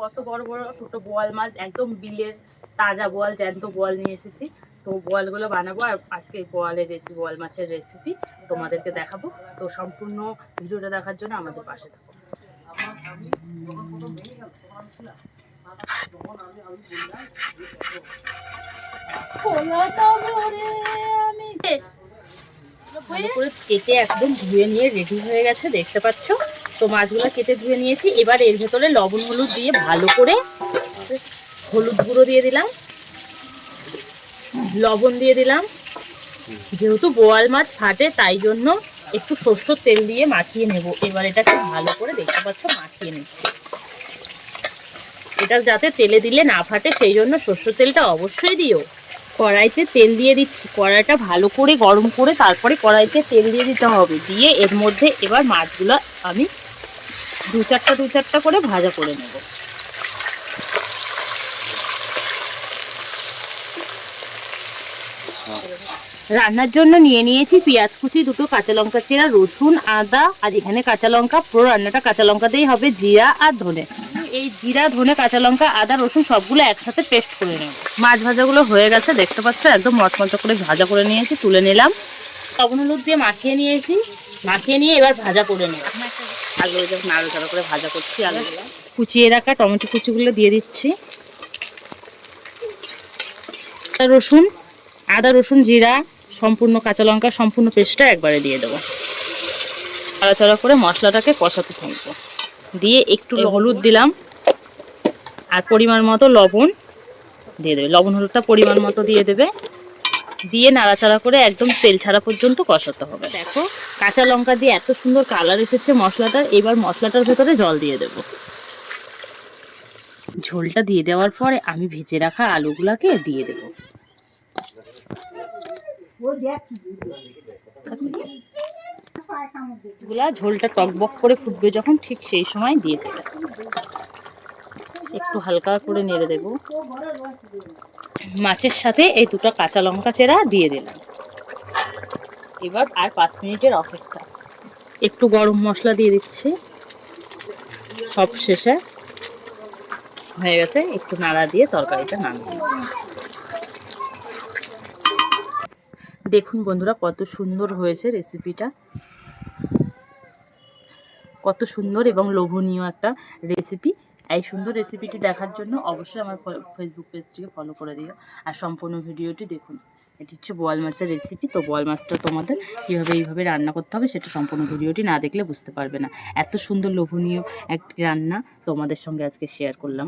কত বড় বড় ছোট বোয়াল মাছ, একদম বিলের তাজা বোয়াল, জ্যান্ত বোয়াল নিয়ে এসেছি। তো বোয়ালগুলো বানাবো, আর আজকে বোয়াল মাছের রেসিপি তোমাদেরকে দেখাবো। তো সম্পূর্ণ ভিডিওটা দেখার জন্য আমাদের পাশে থাকো। ভালো করে কেটে একদম ধুয়ে নিয়ে রেডি হয়ে গেছে, দেখতে পাচ্ছ। তো মাছগুলো কেটে ধুয়ে নিয়েছি। এবার এর ভেতরে লবণ হলুদ দিয়ে ভালো করে, হলুদ গুঁড়ো দিয়ে দিলাম, লবণ দিয়ে দিলাম। যেহেতু বোয়াল মাছ ফাটে তাই জন্য একটু সরষের তেল দিয়ে মাখিয়ে নেব। এবার এটাকে ভালো করে, দেখতে পাচ্ছ, মাখিয়ে নেব। এটা যাতে তেলে দিলে না ফাটে সেই জন্য সরষের তেলটা অবশ্যই দিও। কড়াইতে তেল দিয়ে দিচ্ছি। কড়াইটা ভালো করে গরম করে তারপরে কড়াইতে তেল দিয়ে দিতে হবে। দিয়ে এর মধ্যে এবার মাছগুলো আমি দু চারটা করে ভাজা করে নেব। রান্নার জন্য নিয়ে নিয়েছি পেঁয়াজ কুচি, দুটো কাঁচা লঙ্কা চেরা, রসুন, আদা, আর এখানে কাঁচা লঙ্কা। পুরো রান্নাটা কাঁচা লঙ্কা দিয়েই হবে। জিরা আর ধনে, এই জিরা, ধনে, কাঁচা লঙ্কা, আদা, রসুন সবগুলো একসাথে পেস্ট করে নেব। মাছ ভাজাগুলো হয়ে গেছে, দেখতে পাচ্ছ, একদম মচমচা করে ভাজা করে নিয়েছি, তুলে নিলাম। লবণ হলুদ দিয়ে মাখিয়ে নিয়েছি। মাখিয়ে নিয়ে এবার ভাজা করে নেব। আলু যখন নাড়াচাড়া করে ভাজা করছি, আলুগুলো কুচিয়ে রাখা টমেটো কুচিগুলো দিয়ে দিচ্ছি। রসুন, আদা, রসুন, জিরা, সম্পূর্ণ কাঁচা লঙ্কা সম্পূর্ণ পেস্টটা একবারে দিয়ে দেবো। নাড়াচাড়া করে মশলাটাকে কষাতে থাকবো। দিয়ে একটু হলুদ দিলাম আর পরিমাণ মতো লবণ দিয়ে দেবে। লবণ হলুদটা পরিমাণ মতো দিয়ে দেবে। দিয়ে নাড়াচাড়া করে একদম তেল ছাড়া পর্যন্ত কষাতে হবে। দেখো, কাঁচা লঙ্কা দিয়ে এত সুন্দর কালার এসেছে মশলাটার। এবার মশলাটার ভেতরে জল দিয়ে দেব। ঝোলটা দিয়ে দেওয়ার পরে আমি ভেজে রাখা আলুগুলাকে দিয়ে দেবো। ঝোলটা টকবক করে ফুটবে যখন, ঠিক সেই সময় দিয়ে দেবে। একটু হালকা করে নেড়ে দেব। মাছের সাথে এই দুটো কাঁচা লঙ্কা চেরা দিয়ে দিলাম। এবার আর 5 মিনিটের অপেক্ষা। একটু গরম মশলা দিয়ে দিচ্ছি সব শেষে। হয়ে গেছে, একটু নাড়া দিয়ে তরকারিটা নামিয়ে। দেখুন বন্ধুরা, কত সুন্দর হয়েছে রেসিপিটা, কত সুন্দর এবং লোভনীয় একটা রেসিপি। এই সুন্দর রেসিপিটি দেখার জন্য অবশ্যই আমার ফেসবুক পেজটিকে ফলো করে দিও আর সম্পূর্ণ ভিডিওটি দেখুন। এটি হচ্ছে বোয়াল মাছের রেসিপি। তো বোয়াল মাছটা তোমাদের এইভাবে রান্না করতে হবে সেটা সম্পূর্ণ ভিডিওটি না দেখলে বুঝতে পারবে না। এত সুন্দর লোভনীয় একটি রান্না তোমাদের সঙ্গে আজকে শেয়ার করলাম।